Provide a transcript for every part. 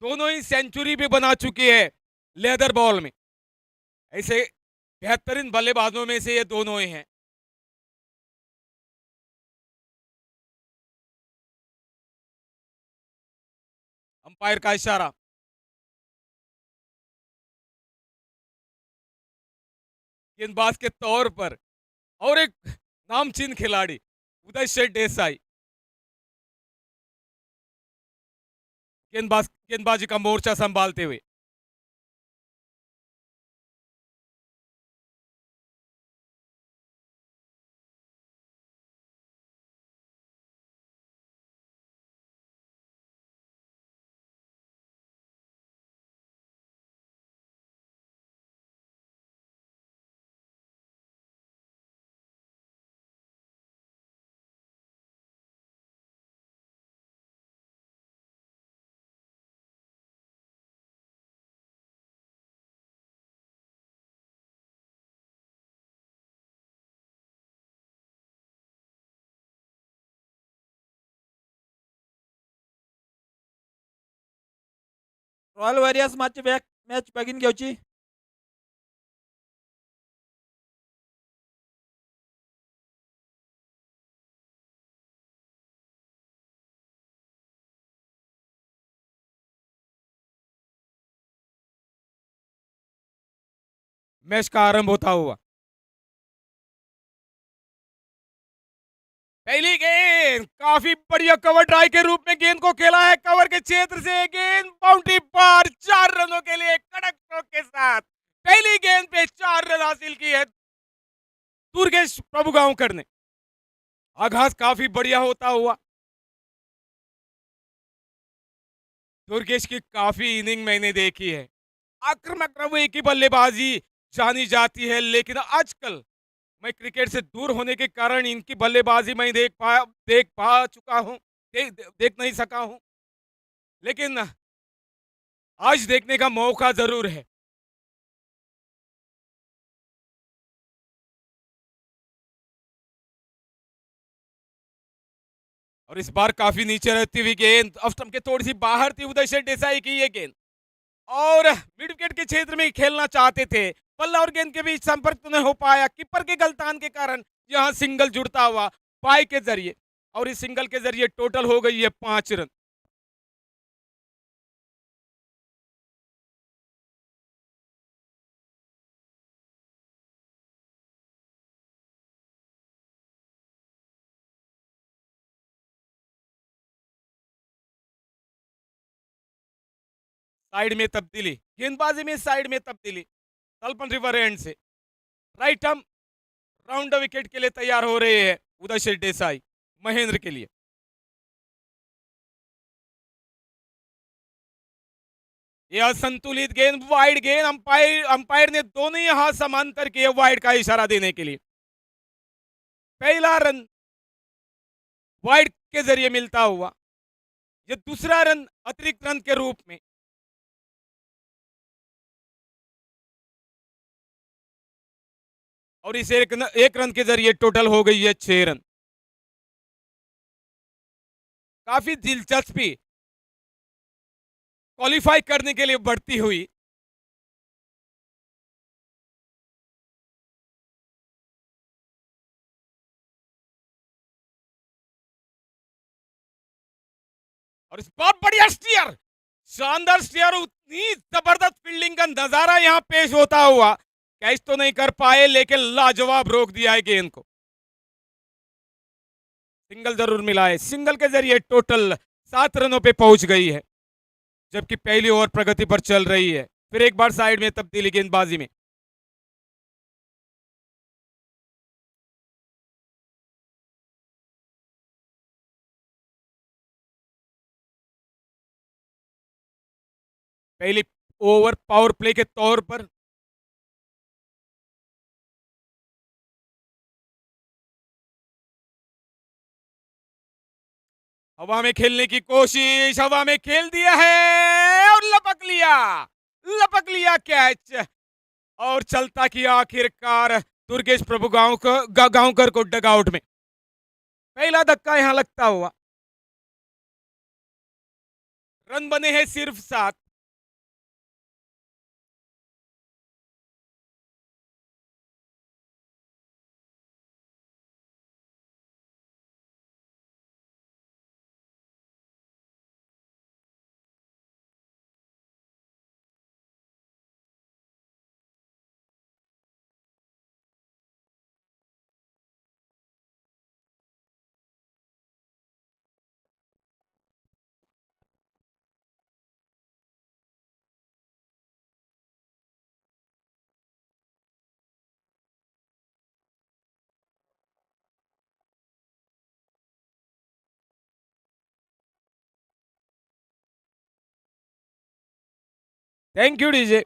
दोनों ही सेंचुरी भी बना चुके हैं लेदर बॉल में। ऐसे बेहतरीन बल्लेबाजों में से ये दोनों ही हैं। अंपायर का इशारा। गेंदबाज के तौर पर और एक नामचीन खिलाड़ी उदय शेठ देसाई गेंदबाजी का मोर्चा संभालते हुए। रॉयल वॉरियर्स मॅच बेगीन घेवची. मैच का आरंभ होता हुआ। पहली गेंद काफी बढ़िया कवर ड्राइव के रूप में गेंद को खेला है। कवर के क्षेत्र से गेंद बाउंड्री पार 4 रनों के लिए कड़क स्ट्रोक के साथ पहली गेंद पे 4 रन हासिल की है दुर्गेश प्रभुगांवकर ने। आगाज काफी बढ़िया होता हुआ। दुर्गेश की काफी इनिंग मैंने देखी है। आक्रामक रवैये की बल्लेबाजी जानी जाती है, लेकिन आजकल मैं क्रिकेट से दूर होने के कारण इनकी बल्लेबाजी मैं देख पा चुका हूं। देख नहीं सका हूं, लेकिन आज देखने का मौका जरूर है। और इस बार काफी नीचे रहती हुई गेंद ऑफ स्टंप के थोड़ी सी बाहर थी। उदय शेठ देसाई की ये गेंद और मिड विकेट के क्षेत्र में खेलना चाहते थे। बल्ला और गेंद के बीच संपर्क तो नहीं हो पाया कीपर के गलतान के कारण। यहां सिंगल जुड़ता हुआ पाई के जरिए, और इस सिंगल के जरिए टोटल हो गई है 5 रन। साइड में तब्दीली, गेंदबाजी में साइड में तब्दीली। तलपन रिवर एंड से राइट हम राउंड द विकेट के लिए तैयार हो रहे हैं उदय शेठ देसाई महेंद्र के लिए। यह संतुलित गेंद वाइड गेंद, अंपायर ने दोनों ही हाथ समांतर किए वाइड का इशारा देने के लिए। पहला रन वाइड के जरिए मिलता हुआ, यह दूसरा रन अतिरिक्त रन के रूप में। और इस एक रन के जरिए टोटल हो गई है 6 रन। काफी दिलचस्पी क्वालिफाई करने के लिए बढ़ती हुई। और इस बार बढ़िया स्टीयर, शानदार स्टीयर, उतनी जबरदस्त फील्डिंग का नजारा यहां पेश होता हुआ। कैच तो नहीं कर पाए, लेकिन लाजवाब रोक दिया है गेंद को। सिंगल जरूर मिला है। सिंगल के जरिए टोटल 7 रनों पे पहुंच गई है, जबकि पहली ओवर प्रगति पर चल रही है। फिर एक बार साइड में तब्दीली गेंदबाजी में। पहली ओवर पावर प्ले के तौर पर हवा में खेलने की कोशिश, हवा में खेल दिया है और लपक लिया कैच। और चलता किया आखिरकार दुर्गेश प्रभु गांवकर को डगआउट में। पहला धक्का यहां लगता हुआ। रन बने हैं सिर्फ 7। Thank you DJ.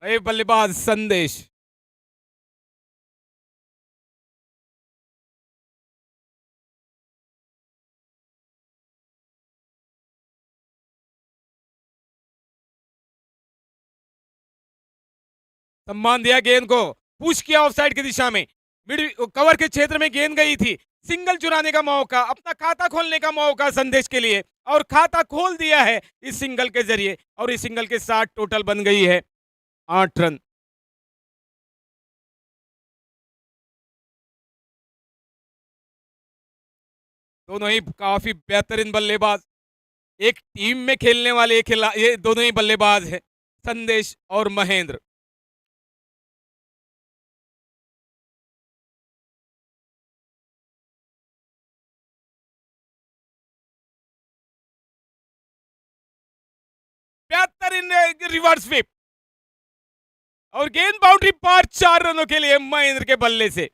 नए बल्लेबाज संदेश। सम्मान दिया गेंद को, पुश किया ऑफसाइड की दिशा में। मिड कवर के क्षेत्र में गेंद गई थी। सिंगल चुराने का मौका, अपना खाता खोलने का मौका संदेश के लिए, और खाता खोल दिया है इस सिंगल के जरिए, और इस सिंगल के साथ टोटल बन गई है 8 रन। दोनों ही काफी बेहतरीन बल्लेबाज, एक टीम में खेलने वाले खिला ये दोनों ही बल्लेबाज हैं, संदेश और महेंद्र। बेहतरीन रिवर्स स्वीप, और गेंद बाउंड्री पार, 4 रनों के लिए महेंद्र के बल्ले से।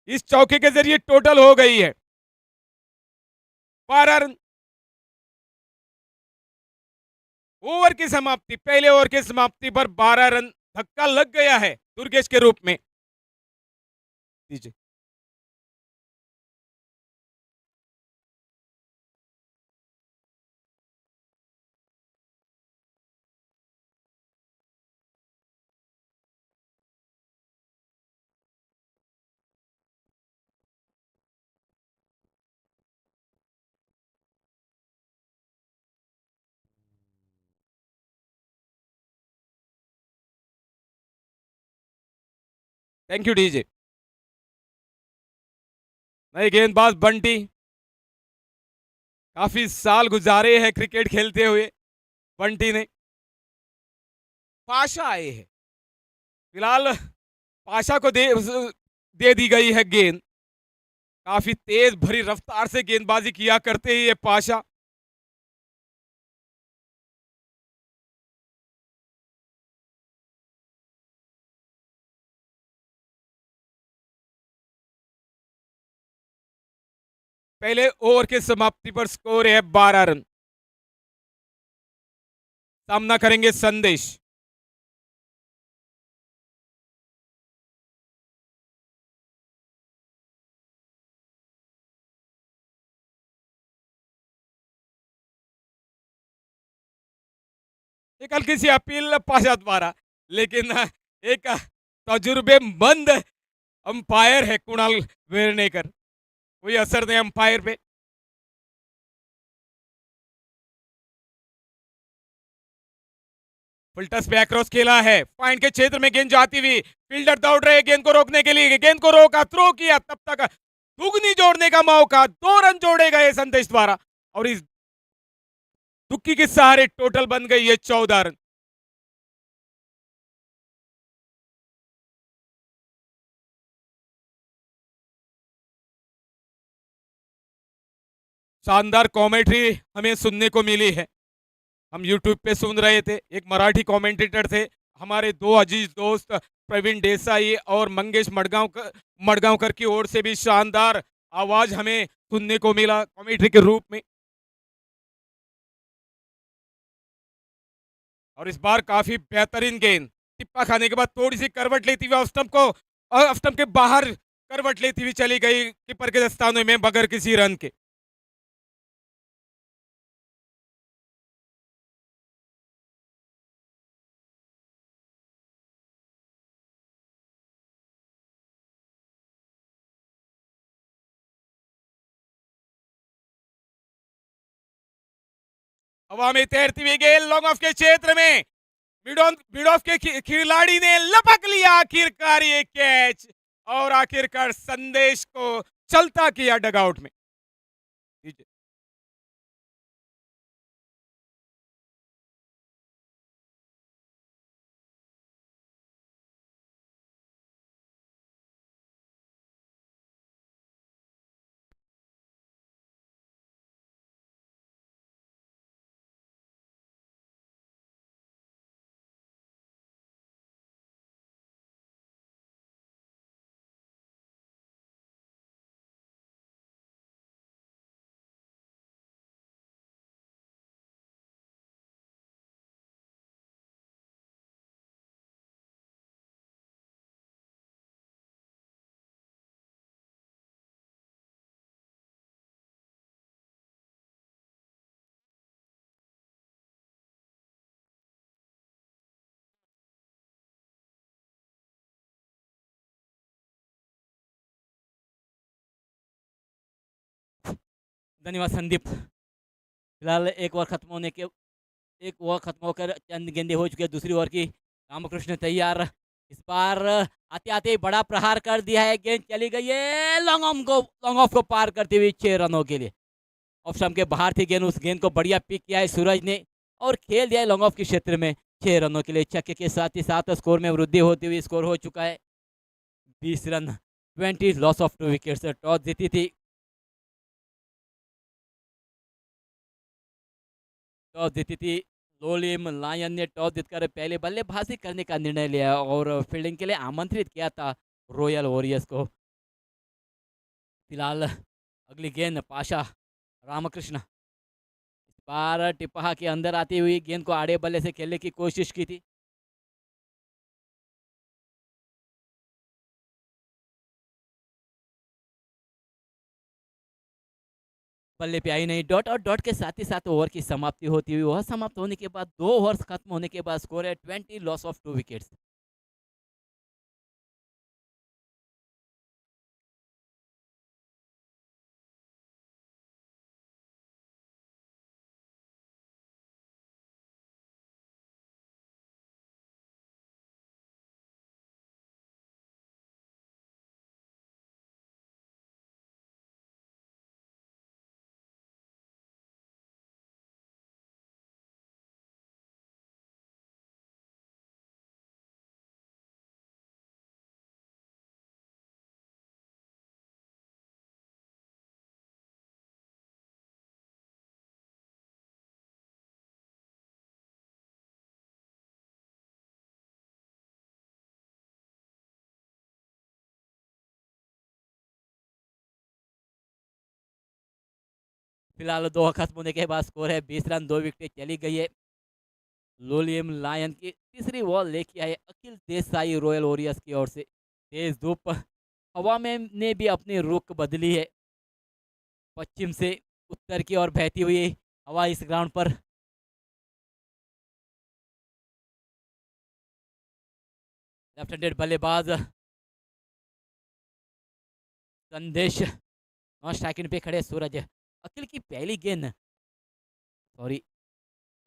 इस चौके के जरिए टोटल हो गई है 12 रन। ओवर की समाप्ति, पहले ओवर की समाप्ति पर 12 रन धक्का लग गया है दुर्गेश के रूप में। दीजिए। Thank you DJ. नए गेंदबाज बंटी, काफी साल गुजारे हैं क्रिकेट खेलते हुए बंटी ने। पाशा आए हैं फिलहाल, पाशा को दे दी गई है गेंद। काफी तेज भरी रफ्तार से गेंदबाजी किया करते ही ये पाशा। पहले ओवर की समाप्ति पर स्कोर है 12 रन। सामना करेंगे संदेश। एक हल्की सी अपील पाशा द्वारा, लेकिन एक तजुर्बेमंद अंपायर है कुणाल वेर्णेकर, कोई असर नहीं अंपायर पे। फुलटस पे क्रॉस खेला है, पॉइंट के क्षेत्र में गेंद जाती हुई, फील्डर दौड़ रहे गेंद को रोकने के लिए, गेंद को रोका, थ्रो किया, तब तक दुगनी जोड़ने का मौका, 2 रन जोड़े गए संदेश द्वारा, और इस दुक्की के सहारे टोटल बन गई है 14 रन। शानदार कॉमेंट्री हमें सुनने को मिली है। हम यूट्यूब पे सुन रहे थे, एक मराठी कमेंटेटर थे हमारे, दो अजीज दोस्त प्रवीण देसाई और मंगेश मडगांवकर की ओर से भी शानदार आवाज हमें सुनने को मिला कमेंट्री के रूप में। और इस बार काफी बेहतरीन गेंद, टिप्पा खाने के बाद थोड़ी सी करवट लेती हुई ऑफ स्टंप के बाहर करवट लेती हुई चली गई कीपर के दस्तानों में बगैर किसी रन के। हवा में तैरती हुई गेंद लॉन्ग ऑफ के क्षेत्र में मिड ऑफ के खिलाड़ी ने लपक लिया आखिरकार ये कैच और आखिरकार संदेश को चलता किया डगआउट में। धन्यवाद संदीप। फिलहाल एक ओवर खत्म होकर चंद गेंदे हो चुके हैं दूसरी ओवर की। रामकृष्ण तैयार, इस बार आते आते बड़ा प्रहार कर दिया है, गेंद चली गई है लॉन्ग ऑफ को पार करते हुए 6 रनों के लिए। ऑफ स्टंप के बाहर थी गेंद, उस गेंद को बढ़िया पिक किया है सूरज ने और खेल दिया है लॉन्ग ऑफ के क्षेत्र में 6 रनों के लिए। छक्के के साथ ही साथ स्कोर में वृद्धि होती हुई स्कोर हो चुका है 20 run 20 loss of 2 wickets. Toss जीती थी लोलिम लायन ने टॉस जीतकर पहले बल्लेबाजी करने का निर्णय लिया और फील्डिंग के लिए आमंत्रित किया था रॉयल वॉरियर्स को। फिलहाल अगली गेंद पाशा रामकृष्ण, इस बार टिपहा के अंदर आती हुई गेंद को आड़े बल्ले से खेलने की कोशिश की थी। बल्ले पे आई नहीं डॉट और डॉट के साथ ही साथ ओवर की समाप्ति होती हुई। वह समाप्त होने के बाद 2 ओवर्स खत्म होने के बाद स्कोर है 20 लॉस ऑफ 2 विकेट्स। फिलहाल 2 ओवर खत्म होने के बाद स्कोर है 20 रन 2 विकेट चली गई है। लोलियम लायन की तीसरी बॉल लेके आए अखिल देसाई रॉयल वॉरियर्स की ओर से। तेज धूप हवा में ने भी अपनी रुख बदली है, पश्चिम से उत्तर की ओर बहती हुई हवा इस ग्राउंड पर लेफ्ट हैंडेड बल्लेबाज संदेश नॉन स्ट्राइकिंग पे खड़े सूरज। अखिल की पहली गेंद सॉरी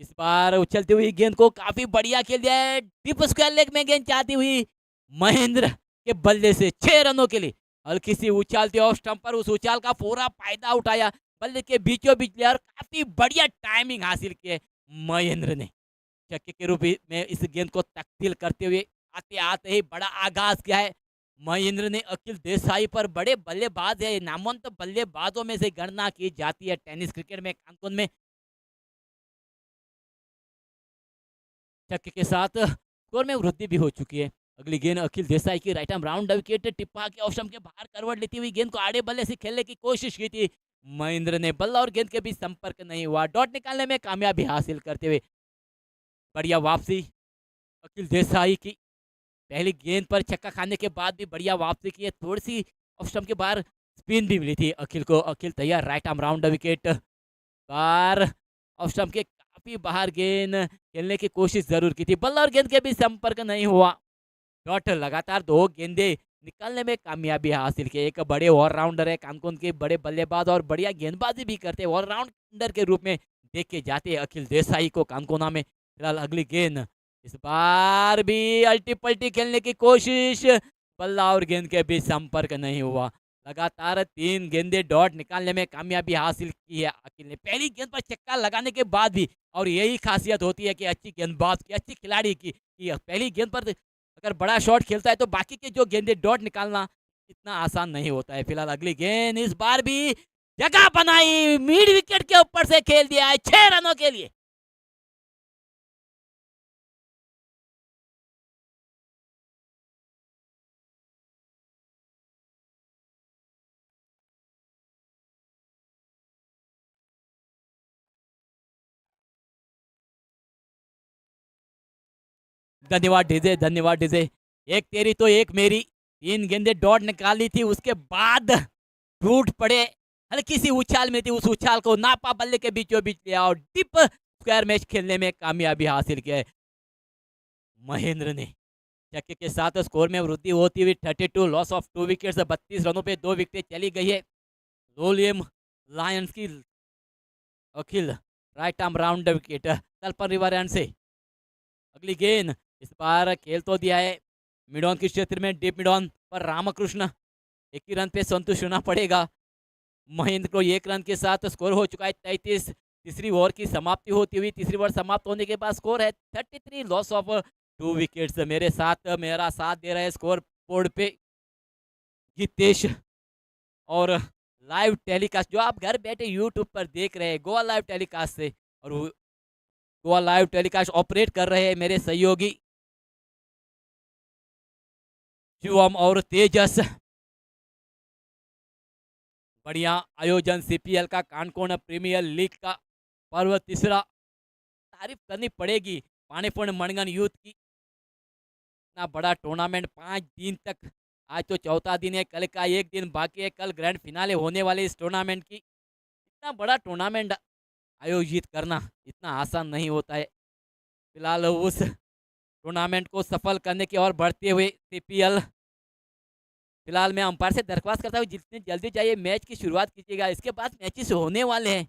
इस बार उछलती हुई गेंद को काफी बढ़िया खेल दिया है, डीप स्क्वायर लेग में गेंद चाहती हुई महेंद्र के बल्ले से 6 रनों के लिए। हल्की सी उछालती ऑफ स्टंप पर उस उछाल का पूरा फायदा उठाया, बल्ले के बीचों बीच लिया और काफी बढ़िया टाइमिंग हासिल की है महेंद्र ने। छक्के के रूप में इस गेंद को तब्दील करते हुए आते आते ही बड़ा आगाज किया है महेंद्र ने। अखिल देसाई पर बड़े बल्लेबाज है, नामवंत बल्लेबाजों में से गणना की जाती है टेनिस क्रिकेट में कानपुर में। छक्के के साथ स्कोर में वृद्धि भी हो चुकी है। अगली गेंद अखिल देसाई की राइट आर्म राउंड विकेट टिप्पा के ऑफ स्टंप के बाहर करवट लेती हुई गेंद को आड़े बल्ले से खेलने की कोशिश की थी महेंद्र ने, बल्ला और गेंद के बीच संपर्क नहीं हुआ, डॉट निकालने में कामयाबी हासिल करते हुए बढ़िया वापसी अखिल देसाई की। पहली गेंद पर छक्का खाने के बाद भी बढ़िया वापसी की है, थोड़ी सी ऑफ स्टंप के बाहर स्पिन भी मिली थी अखिल को। अखिल तैयार, राइट आर्म राउंड विकेट बार ऑफ स्टंप के काफी बाहर गेंद खेलने की कोशिश जरूर की थी, बल्ला और गेंद के बीच संपर्क नहीं हुआ। डॉट लगातार 2 गेंदे निकालने में कामयाबी हासिल की। एक बड़े ऑलराउंडर है कानकुन के, बड़े बल्लेबाज और बढ़िया गेंदबाजी भी करते हैं, ऑलराउंडर के रूप में देख के जाते हैं अखिल देसाई को कानकोना में। फिलहाल अगली गेंद, इस बार भी अल्टी पल्टी खेलने की कोशिश, बल्ला और गेंद के बीच संपर्क नहीं हुआ। लगातार 3 गेंदें डॉट निकालने में कामयाबी हासिल की है अखिल ने, पहली गेंद पर छक्का लगाने के बाद भी। और यही खासियत होती है कि अच्छी गेंदबाज की, अच्छी खिलाड़ी की, कि पहली गेंद पर अगर बड़ा शॉट खेलता है तो बाकी के जो गेंदें डॉट निकालना इतना आसान नहीं होता है। फिलहाल अगली गेंद, इस बार भी जगह बनाई, मिड विकेट के ऊपर से खेल दिया है 6 रनों के लिए। धन्यवाद डीजे, धन्यवाद डीजे। एक तेरी तो एक मेरी, 3 गेंदें डॉट निकाली थी, उसके बाद टूट पड़े। हल्की सी उछाल में थी, उस उछाल को नापा, बल्ले के बीचों बीच लिया और डिप स्क्वायर मैच खेलने में कामयाबी हासिल की है महेंद्र ने। छक्के के साथ स्कोर में वृद्धि होती हुई 32, लॉस ऑफ 2 विकेट्स, 32 रनों पे 2 विकेटें चली गई है लोलियम लायंस की। Akhil right arm round wicket Talpan river end से। अगली गेंद, इस बार खेल तो दिया है मिड ऑन के क्षेत्र में, डीप मिड ऑन पर रामकृष्ण, एक ही रन पे संतुष्ट होना पड़ेगा महेंद्र को। 1 रन के साथ स्कोर हो चुका है 33। तीसरी ओवर की समाप्ति होती हुई, तीसरी ओवर समाप्त होने के बाद स्कोर है 33, लॉस ऑफ 2 विकेट्स। मेरा साथ दे रहे स्कोर बोर्ड पे गीतेश, और लाइव टेलीकास्ट जो आप घर बैठे यूट्यूब पर देख रहे हैं गोवा लाइव टेलीकास्ट से, और गोवा लाइव टेलीकास्ट ऑपरेट कर रहे हैं मेरे सहयोगी शिवम और तेजस। बढ़िया आयोजन सीपीएल का, कानकोण प्रीमियर लीग का पर्व तीसरा, तारीफ करनी पड़ेगी पानीपुण मणगन यूथ की। इतना बड़ा टूर्नामेंट 5 दिन तक, आज तो चौथा दिन है, कल का 1 दिन बाकी है, कल ग्रैंड फिनाले होने वाले इस टूर्नामेंट की। इतना बड़ा टूर्नामेंट आयोजित करना इतना आसान नहीं होता है। फिलहाल उस टूर्नामेंट को सफल करने की ओर बढ़ते हुए सीपीएल, फिलहाल मैं अंपायर से दरख्वास्त करता हूँ जितनी जल्दी चाहिए मैच की शुरुआत कीजिएगा, इसके बाद मैचेस होने वाले हैं।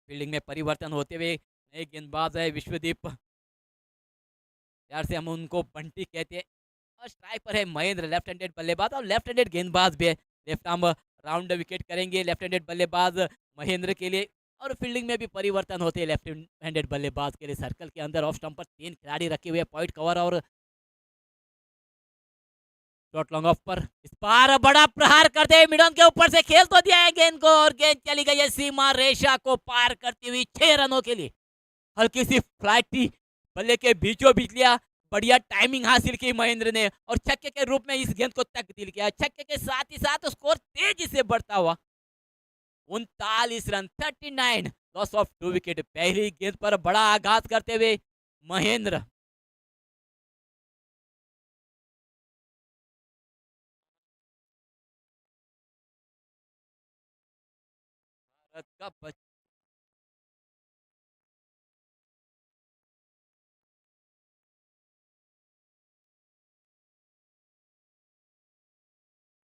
फील्डिंग में परिवर्तन होते हुए नए गेंदबाज है विश्वदीप, प्यार से हम उनको बंटी कहते हैं, और स्ट्राइक पर है महेंद्र, लेफ्ट हैंडेड बल्लेबाज और लेफ्ट हैंडेड गेंदबाज भी है। लेफ्ट आर्म राउंड विकेट करेंगे लेफ्ट हैंडेड बल्लेबाज महेंद्र के लिए। और फील्डिंग में भी परिवर्तन होते हैं लेफ्ट हैंडेड बल्लेबाज के लिए। सर्कल के अंदर ऑफ स्टंप पर 3 खिलाड़ी रखे हुए, पॉइंट कवर और शॉट लॉन्ग ऑफ पर। इस बार बड़ा प्रहार करते हुए मिडन के ऊपर से खेल तो दिया है गेंद को, और गेंद चली गई है सीमा रेशा को पार करती हुई 6 रनों के लिए। हल्की सी फ्लाइटी बल्ले के बीचों बीच लिया, बढ़िया टाइमिंग हासिल की महेंद्र ने, और छक्के के रूप में इस गेंद को तब्दील किया। छक्के के साथ ही साथ स्कोर तेजी से बढ़ता हुआ 39 रन, 39, लॉस ऑफ 2 विकेट। पहली गेंद पर बड़ा आघात करते हुए महेंद्र। भारत का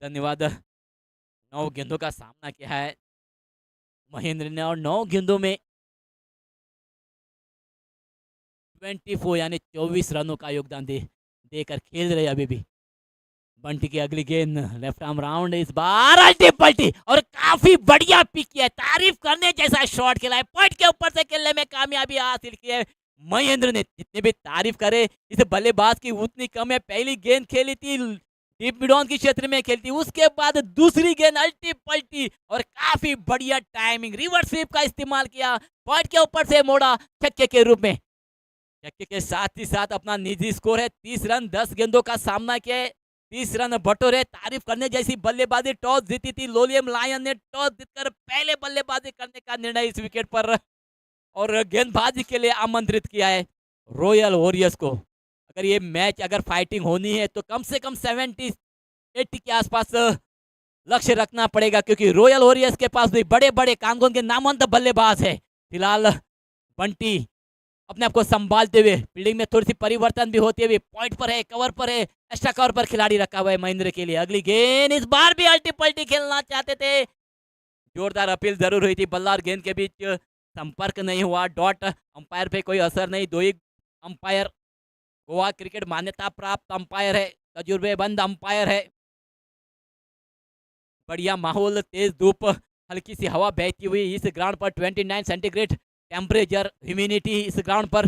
धन्यवाद। 9 गेंदों का सामना किया है महेंद्र ने, और 9 गेंदों में 24 यानी 24 रनों का योगदान देकर खेल रहे अभी भी। बंटी की अगली गेंद, लेफ्ट आर्म राउंड, इस बार अल्टी पल्टी और काफी बढ़िया पिक किया है, तारीफ करने जैसा शॉट खेला है, पॉइंट के ऊपर से खेलने में कामयाबी हासिल की है महेंद्र ने। जितने भी तारीफ करे इस बल्लेबाज की उतनी कम है। पहली गेंद खेली थी डीप मिड ऑन के क्षेत्र में खेलती, उसके बाद दूसरी गेंद अल्टी पल्टी और काफी बढ़िया टाइमिंग, रिवर्स स्वीप का इस्तेमाल किया, पॉइंट के ऊपर से मोड़ा छक्के के रूप में। छक्के के साथ ही साथ अपना निजी स्कोर है 30 रन, 10 गेंदों का सामना किया है, 30 रन बटोरे। तारीफ करने जैसी बल्लेबाजी, टॉस जीती थी लोलियम लायन ने, टॉस जीतकर पहले बल्लेबाजी करने का निर्णय इस विकेट पर और गेंदबाजी के लिए आमंत्रित किया है रॉयल वॉरियर्स को। अगर ये मैच अगर फाइटिंग होनी है तो कम से कम 70-80 के आसपास लक्ष्य रखना पड़ेगा, क्योंकि रॉयल वॉरियर्स के पास भी बड़े बड़े कानून के नामवंत बल्लेबाज है। फिलहाल बंटी अपने आप को संभालते हुए फील्डिंग में थोड़ी सी परिवर्तन भी होते हुए पॉइंट पर है, कवर पर है, एक्स्ट्रा कवर पर खिलाड़ी रखा हुआ है महेंद्र के लिए। अगली गेंद इस बार भी अल्टी पल्टी खेलना चाहते थे, जोरदार अपील जरूर हुई थी, बल्ला और गेंद के बीच संपर्क नहीं हुआ, डॉट अंपायर पे कोई असर नहीं। दो ही अंपायर गोवा क्रिकेट मान्यता प्राप्त अंपायर है, तजुर्बेबंद अंपायर है। बढ़िया माहौल, तेज धूप, हल्की सी हवा बहती हुई इस ग्राउंड पर, 29 सेंटीग्रेड टेम्परेचर, ह्यूमिडिटी इस ग्राउंड पर।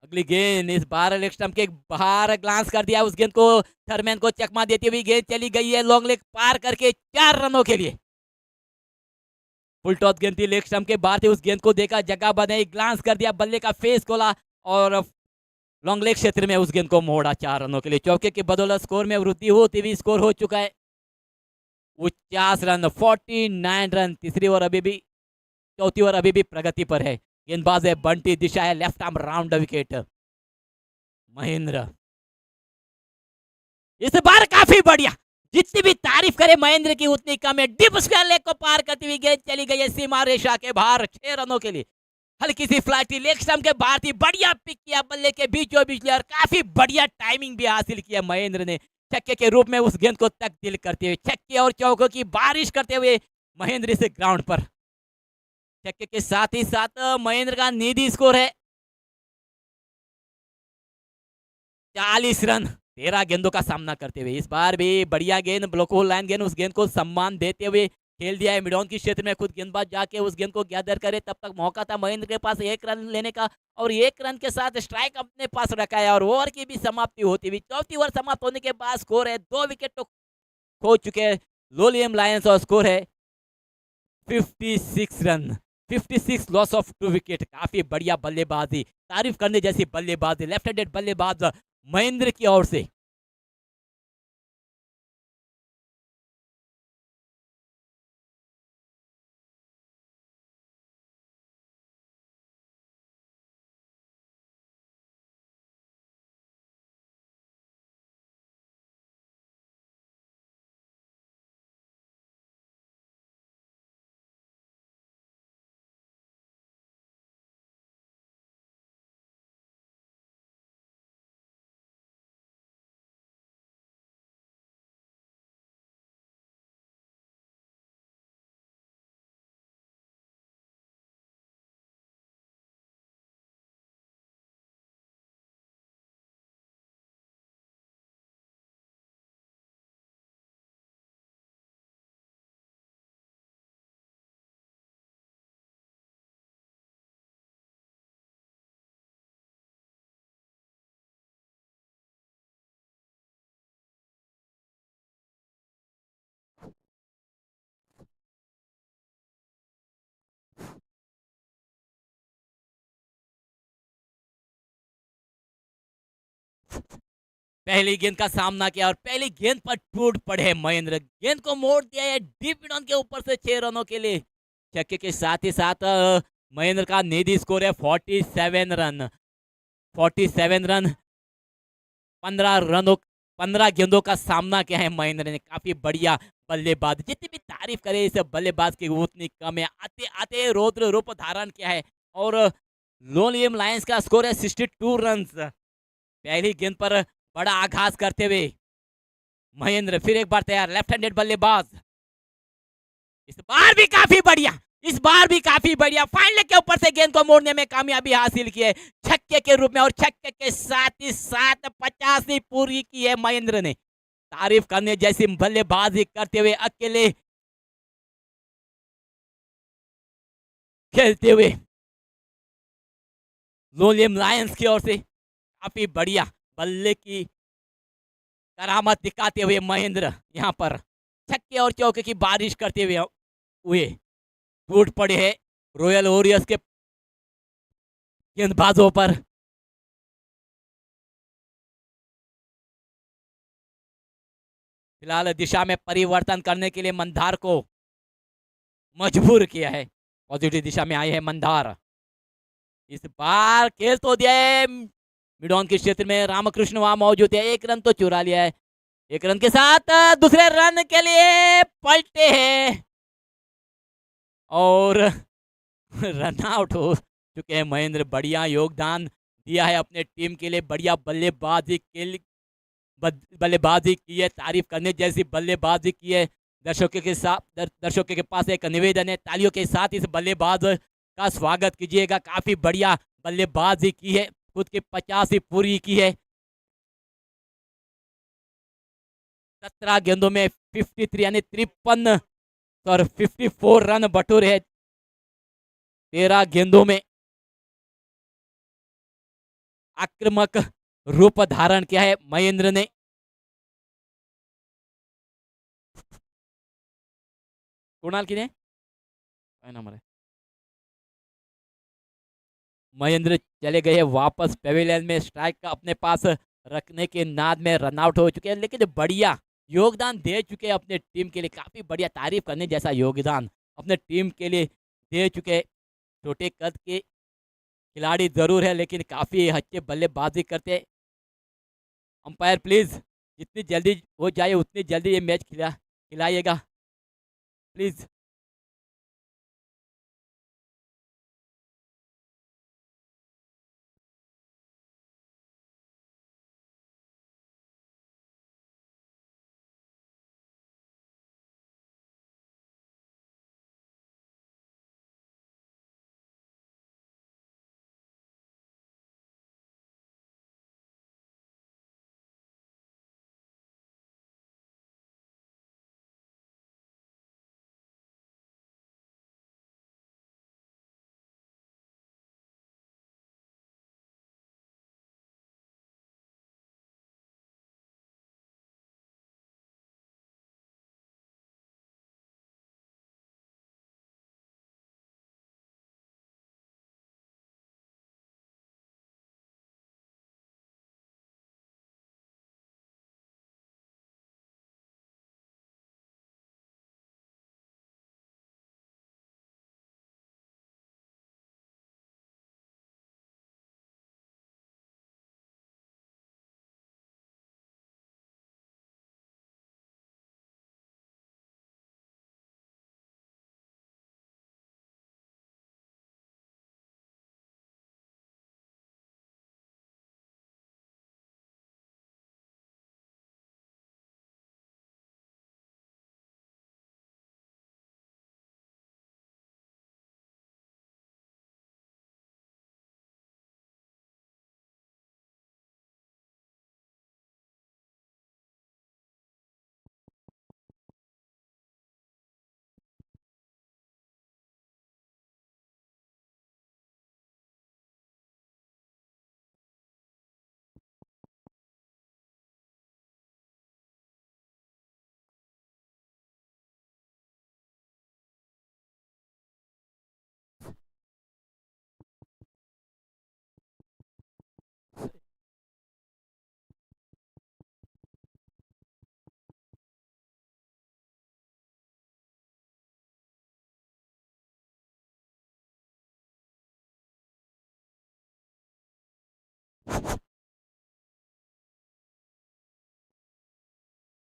अगली गेंद इस बार लेग स्टंप के बाहर ग्लांस कर दिया, उस गेंद को थर्मैन को चकमा देती हुई गेंद चली गई है लॉन्ग लेग पार करके 4 रनों के लिए। फुल टॉस गेंद थी, लेग स्टंप के बाहर थी, उस गेंद को देखा, जगह बनाई, ग्लांस कर दिया, बल्ले का फेस खोला और लॉन्ग लेग क्षेत्र में उस गेंद को मोड़ा 4 रनों के लिए। चौके की बदौलत स्कोर में वृद्धि होती हुई स्कोर हो चुका है 49 रन, 49 रन। तीसरी ओवर अभी भी, चौथी ओवर अभी भी प्रगति पर है। गेंदबाज है बंटी, दिशा है left arm round wicket. Mahendra इस बार काफी बढ़िया, जितनी भी तारीफ करे महेंद्र की उतनी कम है। डिप स्क्वायर लेग को पार करती हुई गेंद चली गई है सीमा रेखा के बाहर 6 रनों के लिए। हल्की सी फ्लैट थी, लेग स्टंप के बाहर थी, बढ़िया पिक किया बल्ले के बीचों बीच लिया और काफी बढ़िया टाइमिंग भी हासिल किया महेंद्र ने, छक्के के रूप में उस गेंद को तब्दील करते हुए। छक्के और चौकों की बारिश करते हुए महेंद्र इस ग्राउंड पर। छक्के के साथ ही साथ महेंद्र का निधि स्कोर है 40 रन, 13 गेंदों का सामना करते हुए। इस बार भी बढ़िया गेंद, ब्लॉक होल लाइन गेंद, उस गेंद को सम्मान देते हुए खेल दिया है मिड ऑन की क्षेत्र में। खुद गेंदबाज जाके उस गेंद को गैदर करे, तब तक मौका था महेंद्र के पास 1 रन लेने का और 1 रन के साथ स्ट्राइक अपने पास रखा है और ओवर की भी समाप्ति होती हुई। चौथी ओवर समाप्त होने के बाद स्कोर है 2 विकेट तो खो चुके हैं लोलियम लायंस और स्कोर है 56 रन, 56 लॉस ऑफ 2 विकेट। काफी बढ़िया बल्लेबाजी, तारीफ करने जैसी बल्लेबाजी, लेफ्ट हैंडेड बल्लेबाज महेंद्र की ओर से। पहली गेंद का सामना किया और पहली गेंद पर टूट पड़े महेंद्र, गेंद को मोड़ दिया है डीप मिड ऑन के ऊपर से 6 रनों के लिए। छक्के के साथ ही साथ महेंद्र का निधि स्कोर है 47 रन, 47 रन। 15 रनों, 15 गेंदों का सामना किया है महेंद्र ने। काफी बढ़िया बल्लेबाज, जितनी भी तारीफ करे इस बल्लेबाज की उतनी कम है। आते आते रौद्र रूप धारण किया है और लोलियम लायंस का स्कोर है 62 रन। पहली गेंद पर बड़ा आघात करते हुए महेंद्र फिर एक बार तैयार, लेफ्ट हैंडेड बल्लेबाज। इस बार भी काफी बढ़िया, इस बार भी काफी बढ़िया, फाइनल के ऊपर से गेंद को मोड़ने में कामयाबी हासिल की है छक्के के रूप में और छक्के के साथ ही साथ 85 पूरी की है महेंद्र ने। तारीफ करने जैसी बल्लेबाजी करते हुए अकेले खेलते हुए लोलियम लायंस की ओर से काफी बढ़िया बल्ले की करामत दिखाते हुए महेंद्र यहाँ पर छक्के और चौके की बारिश करते हुए टूट पड़े हैं रॉयल वॉरियर्स के गेंदबाजों पर। फिलहाल दिशा में परिवर्तन करने के लिए मंदार को मजबूर किया है, पॉजिटिव दिशा में आए हैं मंदार। इस बार खेल तो दिया है मिड ऑन के क्षेत्र में, रामकृष्ण वहां मौजूद है, 1 रन तो चुरा लिया है। 1 रन के साथ दूसरे रन के लिए पलटे हैं और रन आउट हो चुके हैं महेंद्र। बढ़िया योगदान दिया है अपने टीम के लिए, बढ़िया बल्लेबाजी के लिए बल्लेबाजी की है, तारीफ करने जैसी बल्लेबाजी की है। दर्शकों के साथ दर्शकों के पास एक निवेदन है, तालियों के साथ इस बल्लेबाज का स्वागत कीजिएगा। काफी बढ़िया बल्लेबाजी की है, खुद की 50 ही पूरी की है। 17 गेंदों में 53 यानी 53 और 54 रन बटोरे है 13 गेंदों में। आक्रामक रूप धारण किया है महेंद्र ने। कुणाल किने क्या नंबर है? महेंद्र चले गए वापस पेविलियन में, स्ट्राइक का अपने पास रखने के नाद में रन आउट हो चुके हैं, लेकिन बढ़िया योगदान दे चुके हैं अपने टीम के लिए। काफी बढ़िया, तारीफ करने जैसा योगदान अपने टीम के लिए दे चुके हैं। छोटे कद के खिलाड़ी जरूर है, लेकिन काफी अच्छे बल्लेबाजी करते हैं। अंपायर प्लीज जितनी जल्दी हो जाए उतनी जल्दी ये मैच खिलाइएगा प्लीज।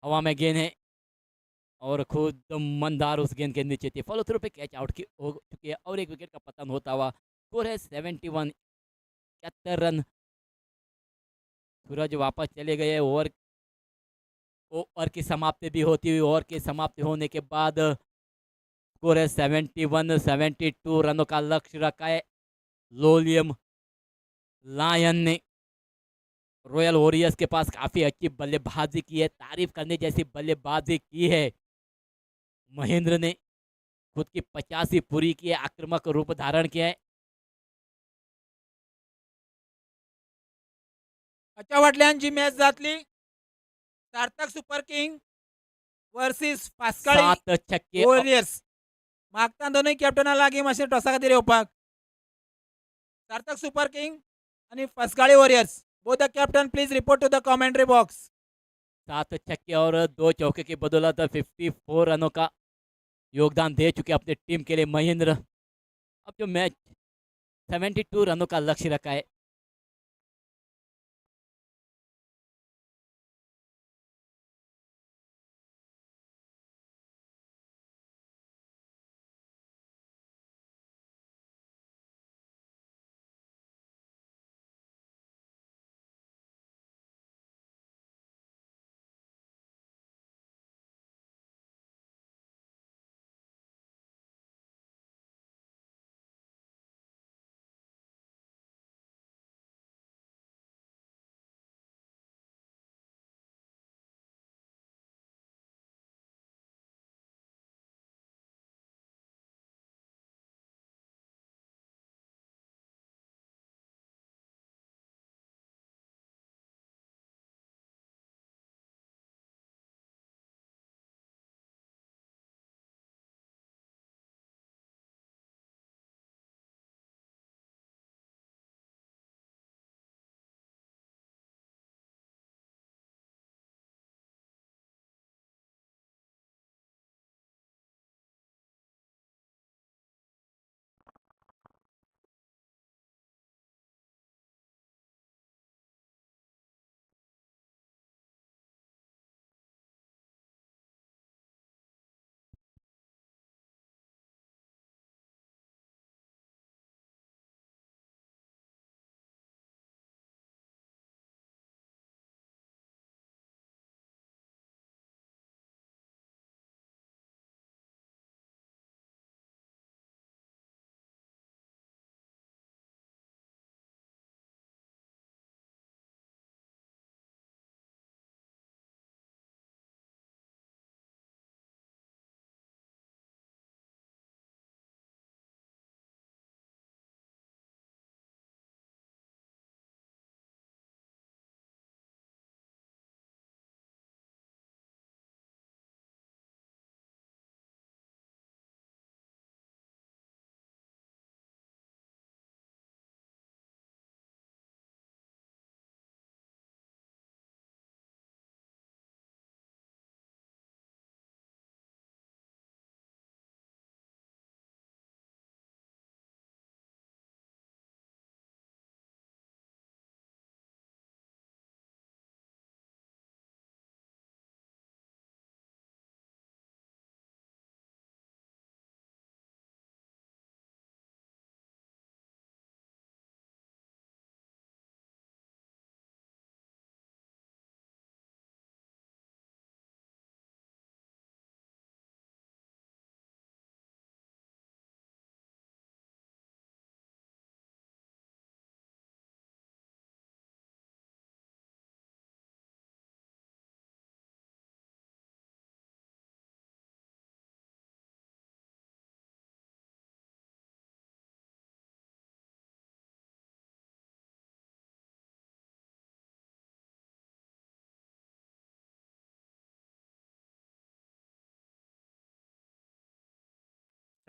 हवा में गेंद है और खुद मंदार उस गेंद के नीचे थी। फॉलो थ्रू पे कैच आउट की हो चुकी है और एक विकेट का पतन होता हुआ। स्कोर है 71, 71 रन। सूरज वापस चले गए। ओवर की समाप्ति भी होती हुई, ओवर की समाप्ति होने के बाद स्कोर है 71, 72 रनों का लक्ष्य रखा है लोलियम लायन ने। रॉयल वॉरियर्स के पास काफी अच्छी बल्लेबाजी की है, तारीफ करने जैसी बल्लेबाजी की है महेंद्र ने। खुद की 50 पूरी की है, आक्रामक रूप धारण किया है। अच्छा वाटल्यान मॅच जातली सार्थक सुपर किंग वर्सेस पास्काळी 7 छक्के वॉरियर्स। मागता दोनूय कॅप्टना लागीं मातशें टॉसा खातीर येवपाक। सार्थक सुपर किंग आणि Paskali warriors, both the captain please report to the commentary box. 7 छक्के और 2 चौके की बदौलत 54 रनों का योगदान दे चुके अपने टीम के लिए महेंद्र। अब जो मैच 72 रनों का लक्ष्य रखा है।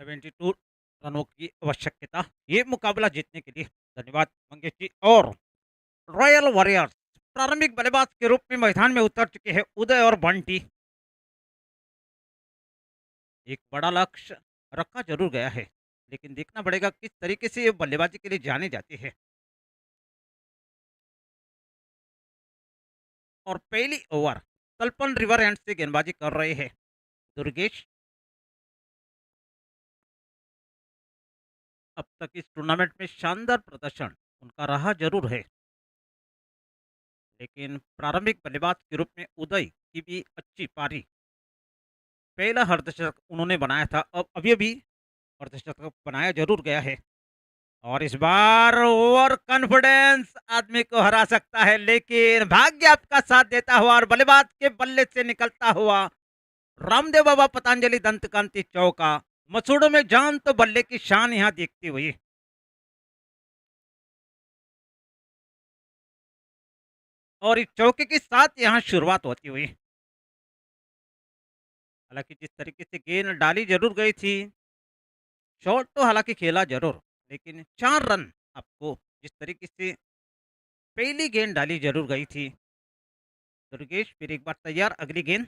72 रनों की आवश्यकता ये मुकाबला जीतने के लिए। धन्यवाद मंगेश जी। और रॉयल वॉरियर्स प्रारंभिक बल्लेबाज के रूप में मैदान में उतर चुके हैं उदय और बंटी। एक बड़ा लक्ष्य रखा जरूर गया है, लेकिन देखना पड़ेगा किस तरीके से ये बल्लेबाजी के लिए जाने जाते हैं। और पहली ओवर तलपन रिवर एंड से गेंदबाजी कर रहे हैं दुर्गेश। अब तक इस टूर्नामेंट में शानदार प्रदर्शन उनका रहा जरूर है, लेकिन प्रारंभिक बल्लेबाज के रूप में उदय की भी अच्छी पारी। पहला अर्धशतक उन्होंने बनाया था, अब अभी अर्धशतक बनाया जरूर गया है। और इस बार ओवर कॉन्फिडेंस आदमी को हरा सकता है, लेकिन भाग्य आपका साथ देता हुआ और बल्लेबाज के बल्ले से निकलता हुआ रामदेव बाबा पतंजलि दंतकांति चौका। मसूड़ों में जान तो बल्ले की शान यहाँ देखती हुई। और इस चौके के साथ यहाँ शुरुआत होती हुई। हालांकि जिस तरीके से गेंद डाली जरूर गई थी, शॉट तो हालांकि खेला जरूर, लेकिन 4 रन आपको जिस तरीके से पहली गेंद डाली जरूर गई थी। दुर्गेश फिर एक बार तैयार, अगली गेंद।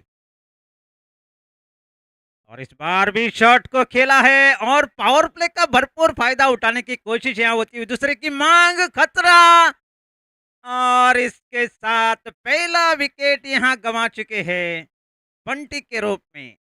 और इस बार भी शॉट को खेला है और पावर प्ले का भरपूर फायदा उठाने की कोशिश यहाँ होती हुई। दूसरे की मांग, खतरा, और इसके साथ पहला विकेट यहाँ गंवा चुके हैं बंटी के रूप में।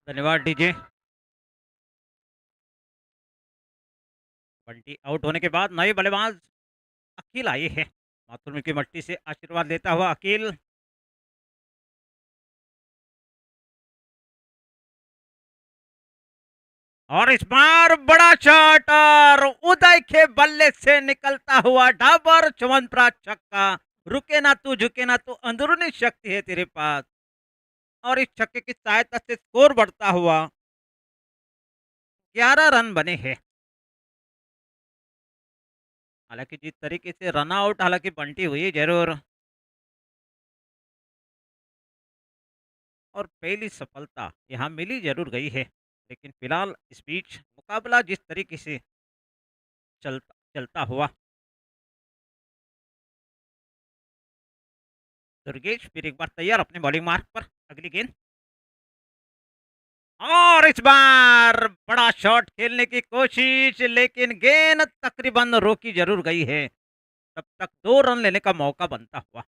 धन्यवाद डीजे। बंटी आउट होने के बाद नए बल्लेबाज अकील आए हैं। माथुर की मट्टी से आशीर्वाद लेता हुआ अकील। और इस बार बड़ा शॉट और उदय के बल्ले से निकलता हुआ डाबर च्यवनप्राश छक्का। रुके ना तू, झुके ना तू, अंदरूनी शक्ति है तेरे पास। और इस छक्के की सहायता से स्कोर बढ़ता हुआ 11 रन बने हैं। हालांकि जिस तरीके से रन आउट हालांकि बंटी हुई जरूर, और पहली सफलता यहाँ मिली जरूर गई है, लेकिन फिलहाल इस बीच मुकाबला जिस तरीके से चलता चलता हुआ। दुर्गेश फिर एक बार तैयार अपने बॉलिंग मार्क पर, अगली गेंद। और इस बार बड़ा शॉट खेलने की कोशिश, लेकिन गेंद तकरीबन रोकी जरूर गई है। तब तक 2 रन लेने का मौका बनता हुआ,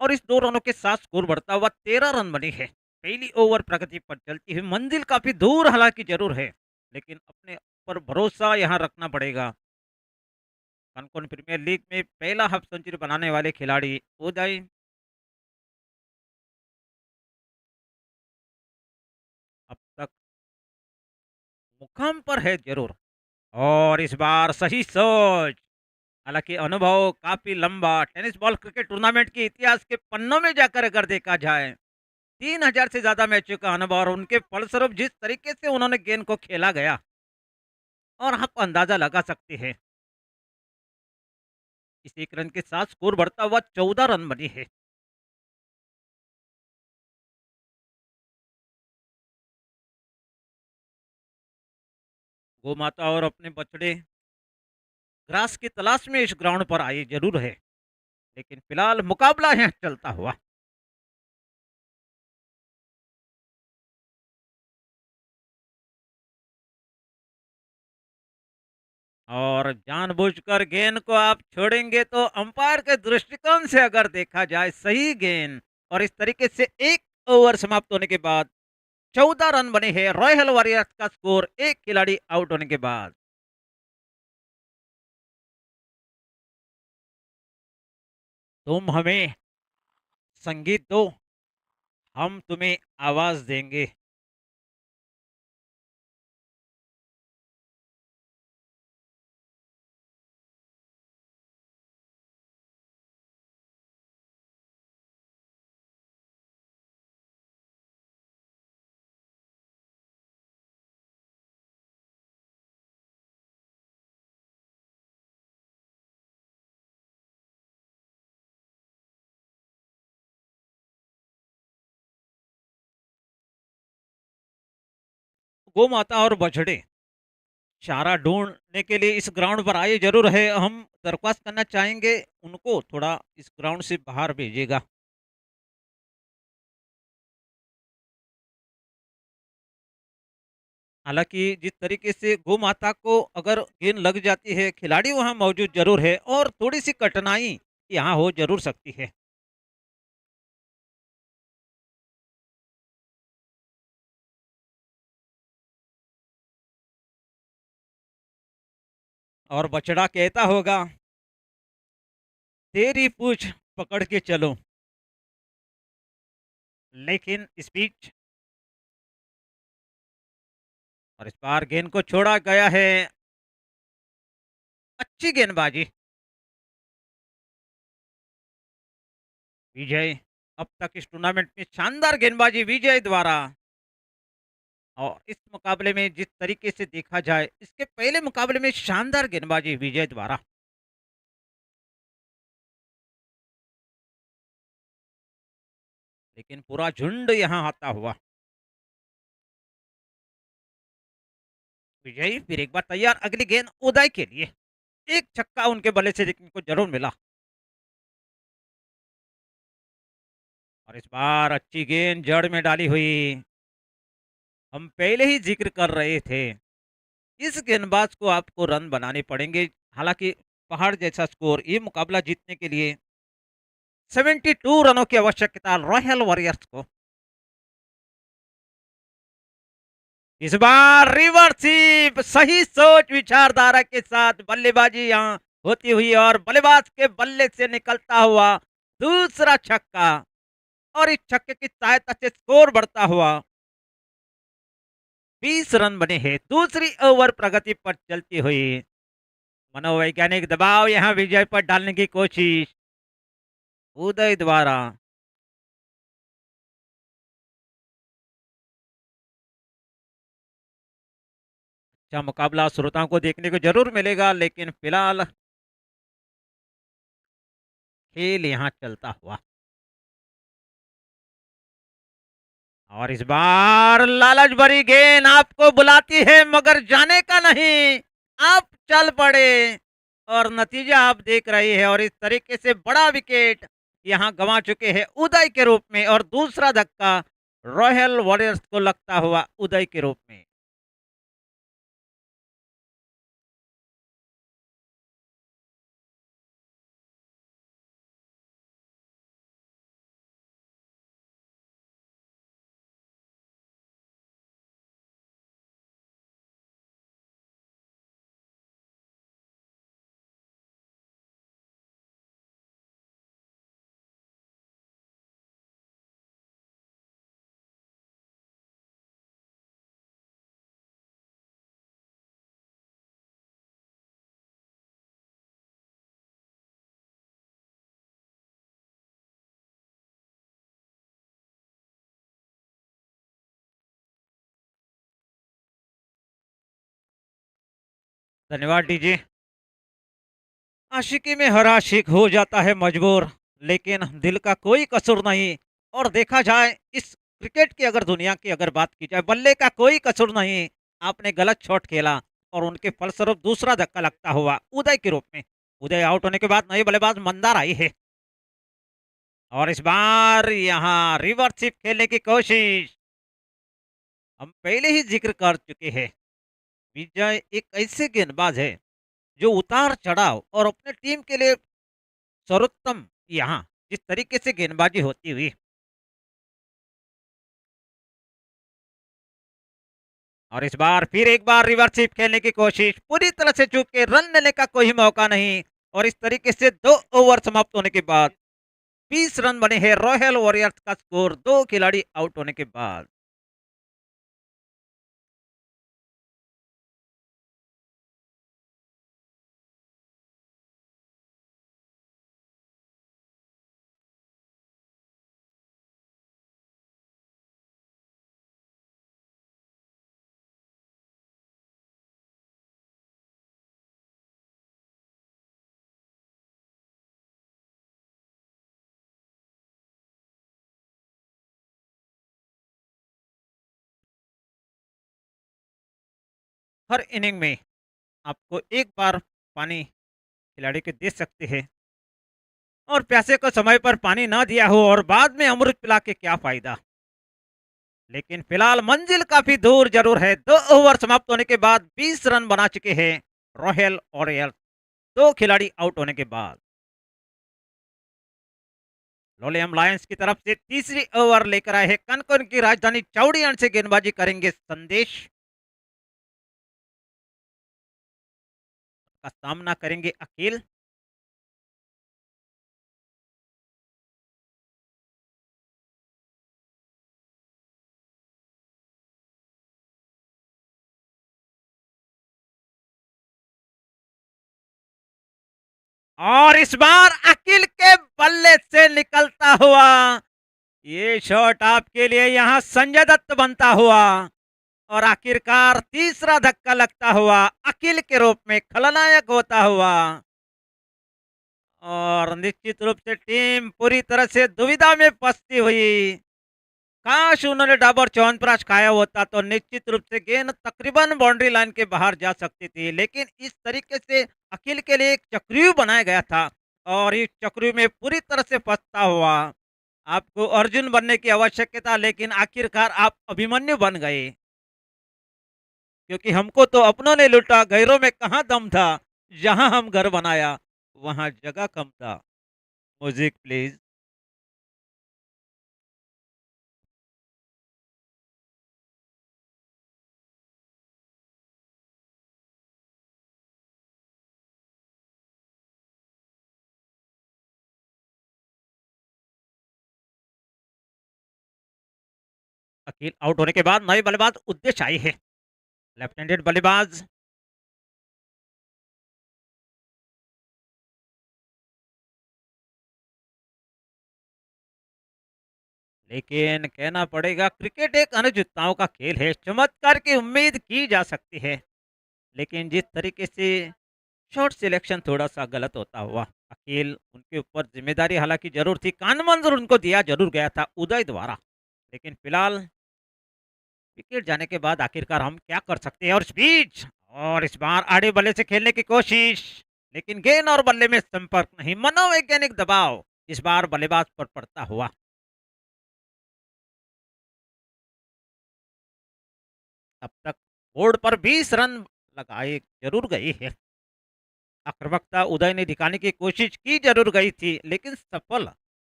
और इस 2 रनों के साथ स्कोर बढ़ता हुआ 13 रन बने हैं। पहली ओवर प्रगति पर चलती हुई, मंजिल काफी दूर हालांकि जरूर है, लेकिन अपने ऊपर भरोसा यहाँ रखना पड़ेगा। कनकौन प्रीमियर लीग में पहला हाफ सेंचुरी बनाने वाले खिलाड़ी उदय। अब तक मुकाम पर है जरूर, और इस बार सही सोच। हालांकि अनुभव काफी लंबा, टेनिस बॉल क्रिकेट टूर्नामेंट के इतिहास के पन्नों में जाकर अगर देखा जाए, 3000 से ज्यादा मैचों का अनुभव, और उनके फलस्वरूप जिस तरीके से उन्होंने गेंद को खेला गया, और आप अंदाजा लगा सकते हैं। इस 1 रन के साथ स्कोर बढ़ता हुआ 14 रन बने हैं। गौ माता और अपने बछड़े ग्रास की तलाश में इस ग्राउंड पर आए जरूर है, लेकिन फिलहाल मुकाबला यहाँ चलता हुआ। और जानबूझकर गेंद को आप छोड़ेंगे तो अंपायर के दृष्टिकोण से अगर देखा जाए सही गेंद, और इस तरीके से एक ओवर समाप्त होने के बाद 14 रन बने हैं रॉयल वॉरियर्स का स्कोर एक खिलाड़ी आउट होने के बाद। तुम हमें संगीत दो, हम तुम्हें आवाज देंगे। गो माता और बछड़े चारा ढूंढने के लिए इस ग्राउंड पर आए जरूर है। हम दरख्वास्त करना चाहेंगे उनको थोड़ा इस ग्राउंड से बाहर भेजिएगा। हालांकि जिस तरीके से गौ माता को अगर गेंद लग जाती है, खिलाड़ी वहां मौजूद जरूर है और थोड़ी सी कठिनाई यहाँ हो जरूर सकती है। और बछड़ा कहता होगा, तेरी पूछ पकड़ के चलो। लेकिन इस बीच और इस बार गेंद को छोड़ा गया है। अच्छी गेंदबाजी विजय, अब तक इस टूर्नामेंट में शानदार गेंदबाजी विजय द्वारा। और इस मुकाबले में जिस तरीके से देखा जाए, इसके पहले मुकाबले में शानदार गेंदबाजी विजय द्वारा। लेकिन पूरा झुंड यहाँ आता हुआ। विजय फिर एक बार तैयार, अगली गेंद उदय के लिए। एक छक्का उनके बल्ले से देखने को जरूर मिला। और इस बार अच्छी गेंद जड़ में डाली हुई। हम पहले ही जिक्र कर रहे थे, इस गेंदबाज को आपको रन बनाने पड़ेंगे। हालांकि पहाड़ जैसा स्कोर, ये मुकाबला जीतने के लिए 72 रनों की आवश्यकता रॉयल वॉरियर्स को। इस बार रिवर्सिव सही सोच विचारधारा के साथ बल्लेबाजी यहां होती हुई और बल्लेबाज के बल्ले से निकलता हुआ दूसरा छक्का, और इस छक्के की सहायता से स्कोर बढ़ता हुआ 20 रन बने हैं दूसरी ओवर प्रगति पर चलती हुई। मनोवैज्ञानिक दबाव यहां विजय पर डालने की कोशिश उदय द्वारा। अच्छा मुकाबला श्रोताओं को देखने को जरूर मिलेगा, लेकिन फिलहाल खेल यहां चलता हुआ। और इस बार लालच भरी गेंद आपको बुलाती है मगर जाने का नहीं, आप चल पड़े और नतीजा आप देख रहे हैं। और इस तरीके से बड़ा विकेट यहां गंवा चुके हैं उदय के रूप में, और दूसरा धक्का रॉयल वॉरियर्स को लगता हुआ उदय के रूप में। धन्यवाद डीजे। आशिकी में हर आशिक हो जाता है मजबूर, लेकिन दिल का कोई कसूर नहीं। और देखा जाए इस क्रिकेट की अगर दुनिया की अगर बात की जाए, बल्ले का कोई कसूर नहीं। आपने गलत शॉट खेला और उनके फलस्वरूप दूसरा धक्का लगता हुआ उदय के रूप में। उदय आउट होने के बाद नए बल्लेबाज मंदार आई है, और इस बार यहाँ रिवर्सिप खेलने की कोशिश। हम पहले ही जिक्र कर चुके हैं, विजय एक ऐसे गेंदबाज है जो उतार चढ़ाव और अपने टीम के लिए सर्वोत्तम यहाँ जिस तरीके से गेंदबाजी होती हुई, और इस बार फिर एक बार रिवर्सिप खेलने की कोशिश, पूरी तरह से चूक के रन लेने का कोई मौका नहीं। और इस तरीके से 2 ओवर समाप्त होने के बाद 20 रन बने हैं रॉयल वॉरियर्स का स्कोर 2 खिलाड़ी आउट होने के बाद। हर इनिंग में आपको एक बार पानी खिलाड़ी को दे सकते हैं, और प्यासे को समय पर पानी ना दिया हो और बाद में अमृत पिला के क्या फायदा। लेकिन फिलहाल मंजिल काफी दूर जरूर है। 2 ओवर समाप्त होने के बाद 20 रन बना चुके हैं रॉयल वॉरियर्स 2 खिलाड़ी आउट होने के बाद। लोलियम लायंस की तरफ से तीसरी ओवर लेकर आए हैं कनकन की राजधानी चौड़ियान से गेंदबाजी करेंगे संदेश, का सामना करेंगे अखिल। और इस बार अखिल के बल्ले से निकलता हुआ ये शॉट आपके लिए यहाँ संजय दत्त बनता हुआ, और आखिरकार तीसरा धक्का लगता हुआ अखिल के रूप में खलनायक होता हुआ। और निश्चित रूप से टीम पूरी तरह से दुविधा में फंसती हुई। काश उन्होंने डाबर च्यवनप्राश खाया होता तो निश्चित रूप से गेंद तकरीबन बाउंड्री लाइन के बाहर जा सकती थी, लेकिन इस तरीके से अखिल के लिए एक चक्रव्यूह बनाया गया था, और इस चक्रव्यूह में पूरी तरह से फंसता हुआ आपको अर्जुन बनने की आवश्यकता, लेकिन आखिरकार आप अभिमन्यु बन गए, क्योंकि हमको तो अपनों ने लूटा, गैरों में कहाँ दम था। जहां हम घर बनाया वहां जगह कम था। Music please. अखिल आउट होने के बाद नए बल्लेबाज उद्देश्य आई है, लेफ्ट हैंडेड बल्लेबाज। लेकिन कहना पड़ेगा क्रिकेट एक अनिश्चितताओं का खेल है, चमत्कार की उम्मीद की जा सकती है, लेकिन जिस तरीके से शॉट सिलेक्शन थोड़ा सा गलत होता हुआ, अखिल उनके ऊपर जिम्मेदारी हालांकि जरूर थी, कान मंजूर उनको दिया जरूर गया था उदय द्वारा, लेकिन फिलहाल विकेट जाने के बाद आखिरकार हम क्या कर सकते हैं। और स्पीच, और इस बार आड़े बल्ले से खेलने की कोशिश, लेकिन गेंद और बल्ले में संपर्क नहीं, मनोवैज्ञानिक दबाव इस बार बल्लेबाज पर पड़ता हुआ। अब तक बोर्ड पर 20 रन लगाए जरूर गए हैं। आक्रामकता उदय ने दिखाने की कोशिश की जरूर गई थी, लेकिन सफल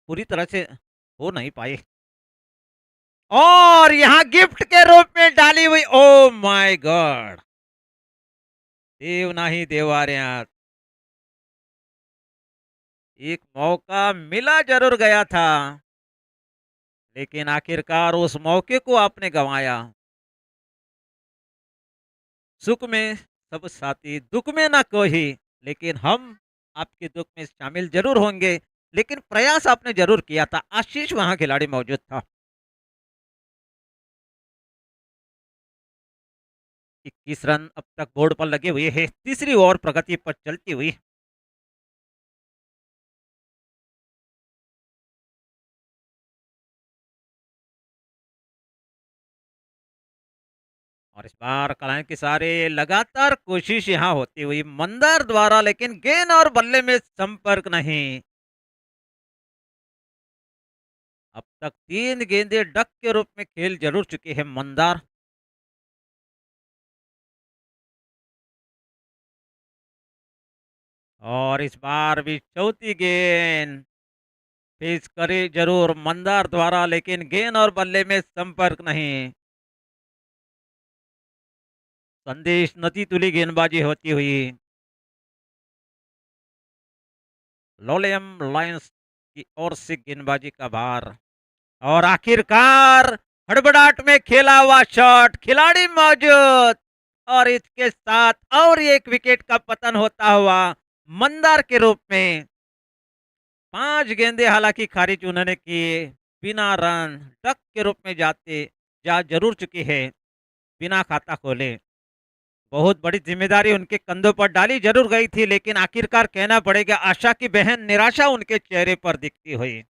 पूरी तरह से हो नहीं पाए। और यहाँ गिफ्ट के रूप में डाली हुई, ओ माय गॉड, देव नाही देवार्यात। एक मौका मिला जरूर गया था, लेकिन आखिरकार उस मौके को आपने गंवाया। सुख में सब साथी, दुख में ना कोई, लेकिन हम आपके दुख में शामिल जरूर होंगे, लेकिन प्रयास आपने जरूर किया था। आशीष वहां खिलाड़ी मौजूद था। 21 रन अब तक बोर्ड पर लगे हुए हैं, तीसरी ओवर प्रगति पर चलती हुई। और इस बार कलाएं के सारे लगातार कोशिश यहां होती हुई मंदार द्वारा, लेकिन गेंद और बल्ले में संपर्क नहीं। अब तक 3 गेंदें डक के रूप में खेल जरूर चुके हैं मंदार। और इस बार भी चौथी गेंद फेस करे जरूर मंदार द्वारा, लेकिन गेंद और बल्ले में संपर्क नहीं। संदेश नती तुली गेंदबाजी होती हुई लोलियम लायंस की ओर से गेंदबाजी का भार, और आखिरकार हड़बड़ाहट में खेला हुआ शॉट, खिलाड़ी मौजूद, और इसके साथ और एक विकेट का पतन होता हुआ मंदार के रूप में। 5 गेंदें हालांकि खारिज उन्होंने किए, बिना रन डक के रूप में जा जरूर चुकी है, बिना खाता खोले। बहुत बड़ी जिम्मेदारी उनके कंधों पर डाली जरूर गई थी, लेकिन आखिरकार कहना पड़ेगा आशा की बहन निराशा उनके चेहरे पर दिखती हुई।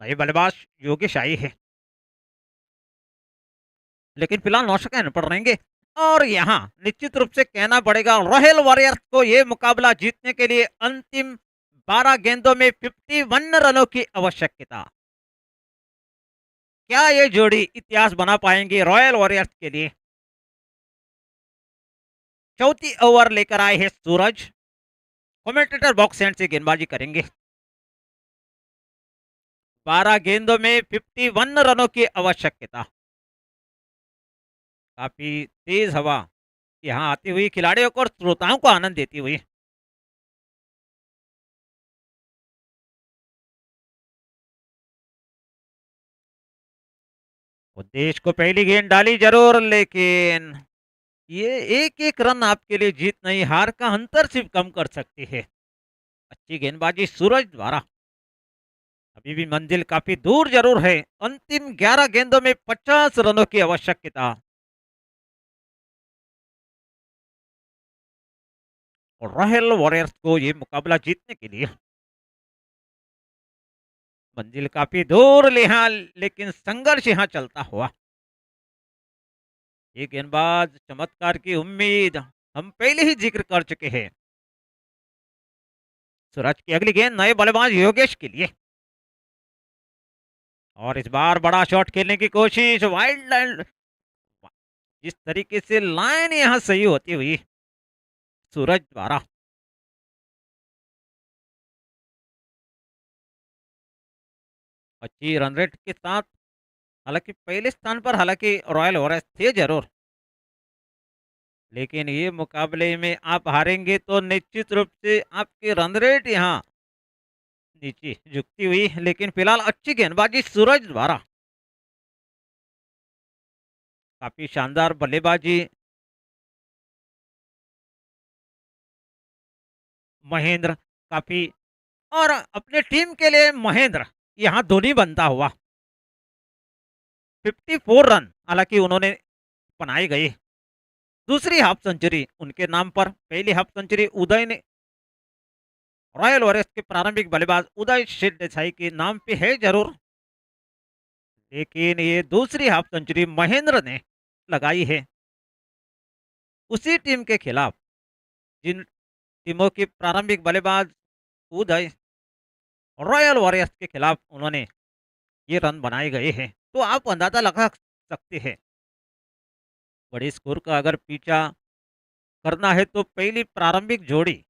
सही बल्लेबाज योगेश आई है, लेकिन फिलहाल 9 सेकंड पड़ रहेंगे, और यहाँ निश्चित रूप से कहना पड़ेगा रॉयल वॉरियर्स को ये मुकाबला जीतने के लिए अंतिम 12 गेंदों में 51 रनों की आवश्यकता। क्या ये जोड़ी इतिहास बना पाएंगे रॉयल वॉरियर्स के लिए? चौथी ओवर लेकर आए हैं सूरज, कमेंटेटर बॉक्स एंड से गेंदबाजी करेंगे। 12 गेंदों में 51 रनों की आवश्यकता। काफी तेज हवा यहाँ आती हुई खिलाड़ियों को और श्रोताओं को आनंद देती हुई। देश को पहली गेंद डाली जरूर, लेकिन ये एक एक रन आपके लिए जीत नहीं, हार का अंतर सिर्फ कम कर सकती है। अच्छी गेंदबाजी सूरज द्वारा, अभी भी मंजिल काफी दूर जरूर है, अंतिम 11 गेंदों में 50 रनों की आवश्यकता। और रॉयल वॉरियर्स को ये मुकाबला जीतने के लिए मंजिल काफी दूर यहाँ, लेकिन संघर्ष यहाँ चलता हुआ। ये गेंदबाज चमत्कार की उम्मीद हम पहले ही जिक्र कर चुके हैं। सूरज की अगली गेंद नए बल्लेबाज योगेश के लिए, और इस बार बड़ा शॉट खेलने की कोशिश, वाइल्ड लाइन, जिस तरीके से लाइन यहाँ सही होती हुई सूरज द्वारा। अच्छी रन रेट के साथ, हालांकि पहले स्थान पर हालांकि रॉयल वॉरियर्स थे जरूर, लेकिन ये मुकाबले में आप हारेंगे तो निश्चित रूप से आपकी रन रेट यहाँ नीचे झुकती हुई। लेकिन फिलहाल अच्छी गेंदबाजी सूरज द्वारा, काफी शानदार बल्लेबाजी महेंद्र, काफी, और अपने टीम के लिए महेंद्र यहाँ धोनी बनता हुआ। 54 रन हालांकि उन्होंने बनाई गई, दूसरी हाफ सेंचुरी उनके नाम पर, पहली हाफ सेंचुरी उदय ने, रॉयल वॉरियर्स के प्रारंभिक बल्लेबाज उदय शेठ देसाई के नाम पे है जरूर, लेकिन ये दूसरी हाफ सेंचुरी महेंद्र ने लगाई है उसी टीम के खिलाफ जिन टीमों के प्रारंभिक बल्लेबाज उदय, रॉयल वॉरियर्स के खिलाफ उन्होंने ये रन बनाए गए हैं। तो आप अंदाजा लगा सकते हैं बड़े स्कोर का अगर पीछा करना है तो पहली प्रारंभिक जोड़ी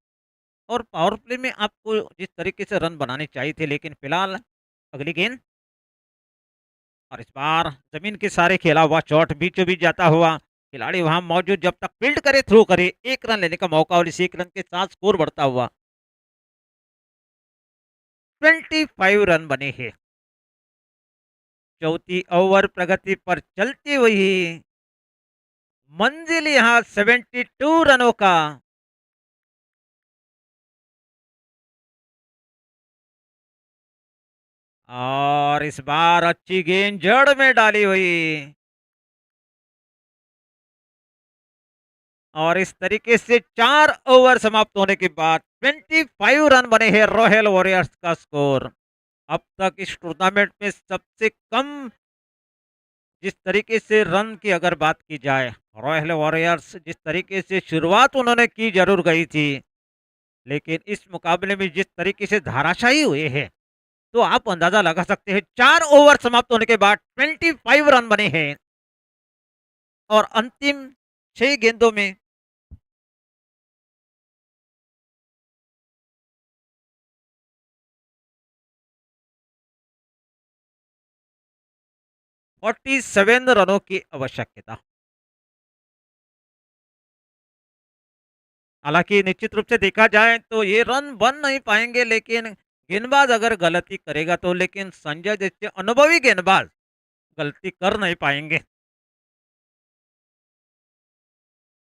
और पावर प्ले में आपको जिस तरीके से रन बनाने चाहिए थे। लेकिन फिलहाल अगली गेंद, और इस बार जमीन के सारे खेला हुआ शॉट बीचों बीच जाता हुआ, खिलाड़ी वहां मौजूद जब तक फील्ड करे थ्रो करे, एक रन लेने का मौका, और इस एक रन के साथ स्कोर बढ़ता हुआ 25 रन बने हैं। चौथी ओवर प्रगति पर चलती हुई मंजिल यहाँ 72 रनों का। और इस बार अच्छी गेंद जड़ में डाली हुई और इस तरीके से 4 ओवर समाप्त होने के बाद 25 रन बने हैं रॉयल वॉरियर्स का स्कोर। अब तक इस टूर्नामेंट में सबसे कम जिस तरीके से रन की अगर बात की जाए, रॉयल वॉरियर्स जिस तरीके से शुरुआत उन्होंने की जरूर गई थी, लेकिन इस मुकाबले में जिस तरीके से धाराशायी हुए हैं, तो आप अंदाजा लगा सकते हैं 4 ओवर समाप्त होने के बाद 25 रन बने हैं और अंतिम 6 गेंदों में 47 रनों की आवश्यकता। हालांकि निश्चित रूप से देखा जाए तो ये रन बन नहीं पाएंगे, लेकिन गेंदबाज अगर गलती करेगा तो, लेकिन संजय जैसे अनुभवी गेंदबाज गलती कर नहीं पाएंगे।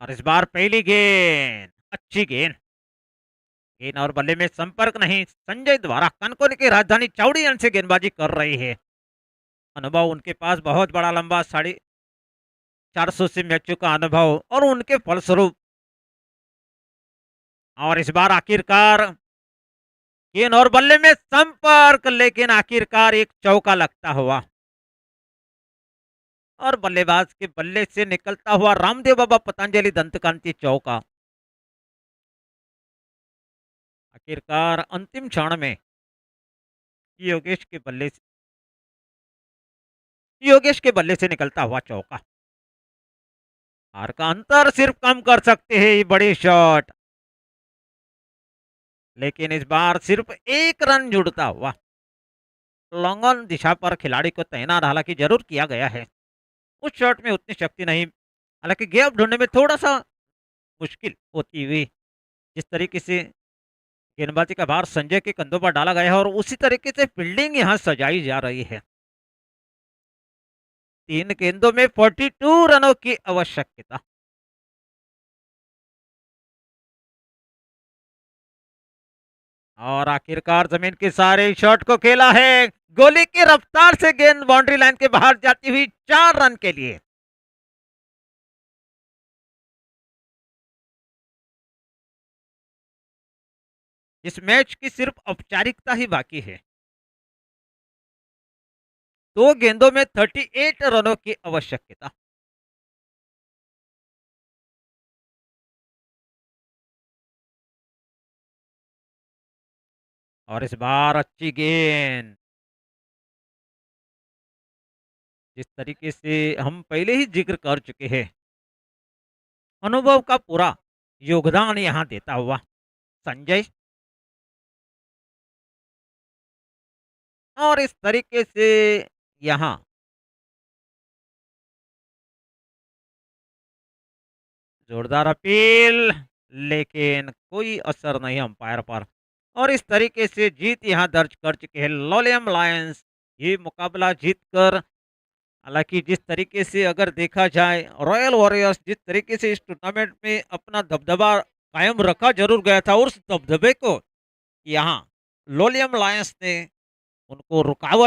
और इस बार पहली गेंद अच्छी गेंद, गेंद और बल्ले में संपर्क नहीं। संजय द्वारा कनकोनी की राजधानी चौड़ीयन से गेंदबाजी कर रही है। अनुभव उनके पास बहुत बड़ा, लंबा 450 से मैचों का अनुभव और उनके फलस्वरूप और इस बार आखिरकार गेंद और बल्ले में संपर्क, लेकिन आखिरकार एक चौका लगता हुआ और बल्लेबाज के बल्ले से निकलता हुआ रामदेव बाबा पतंजलि दंतकांति चौका। आखिरकार अंतिम क्षण में योगेश के बल्ले से निकलता हुआ चौका। हार का अंतर सिर्फ कम कर सकते हैं ये बड़ी शॉट, लेकिन इस बार सिर्फ 1 रन जुड़ता हुआ। लॉन्ग दिशा पर खिलाड़ी को तैनात हालांकि जरूर किया गया है, उस शॉट में उतनी शक्ति नहीं, हालांकि गैप ढूंढने में थोड़ा सा मुश्किल होती हुई जिस तरीके से गेंदबाजी का भार संजय के कंधों पर डाला गया है और उसी तरीके से फील्डिंग यहां सजाई जा रही है। 3 गेंदों में 42 रनों की आवश्यकता। और आखिरकार जमीन के सारे शॉट को खेला है, गोली की रफ्तार से गेंद बाउंड्री लाइन के बाहर जाती हुई 4 रन के लिए। इस मैच की सिर्फ औपचारिकता ही बाकी है। 2 गेंदों में 38 रनों की आवश्यकता। और इस बार अच्छी गेंद, जिस तरीके से हम पहले ही जिक्र कर चुके हैं, अनुभव का पूरा योगदान यहां देता हुआ संजय, और इस तरीके से यहां जोरदार अपील, लेकिन कोई असर नहीं अंपायर पर। और इस तरीके से जीत यहां दर्ज कर चुके हैं लोलियम लायंस, ये मुकाबला जीतकर। हालांकि जिस तरीके से अगर देखा जाए, रॉयल वॉरियर्स जिस तरीके से इस टूर्नामेंट में अपना दबदबा कायम रखा जरूर गया था, उस दबदबे को यहाँ लोलियम लायंस ने उनको रुकावट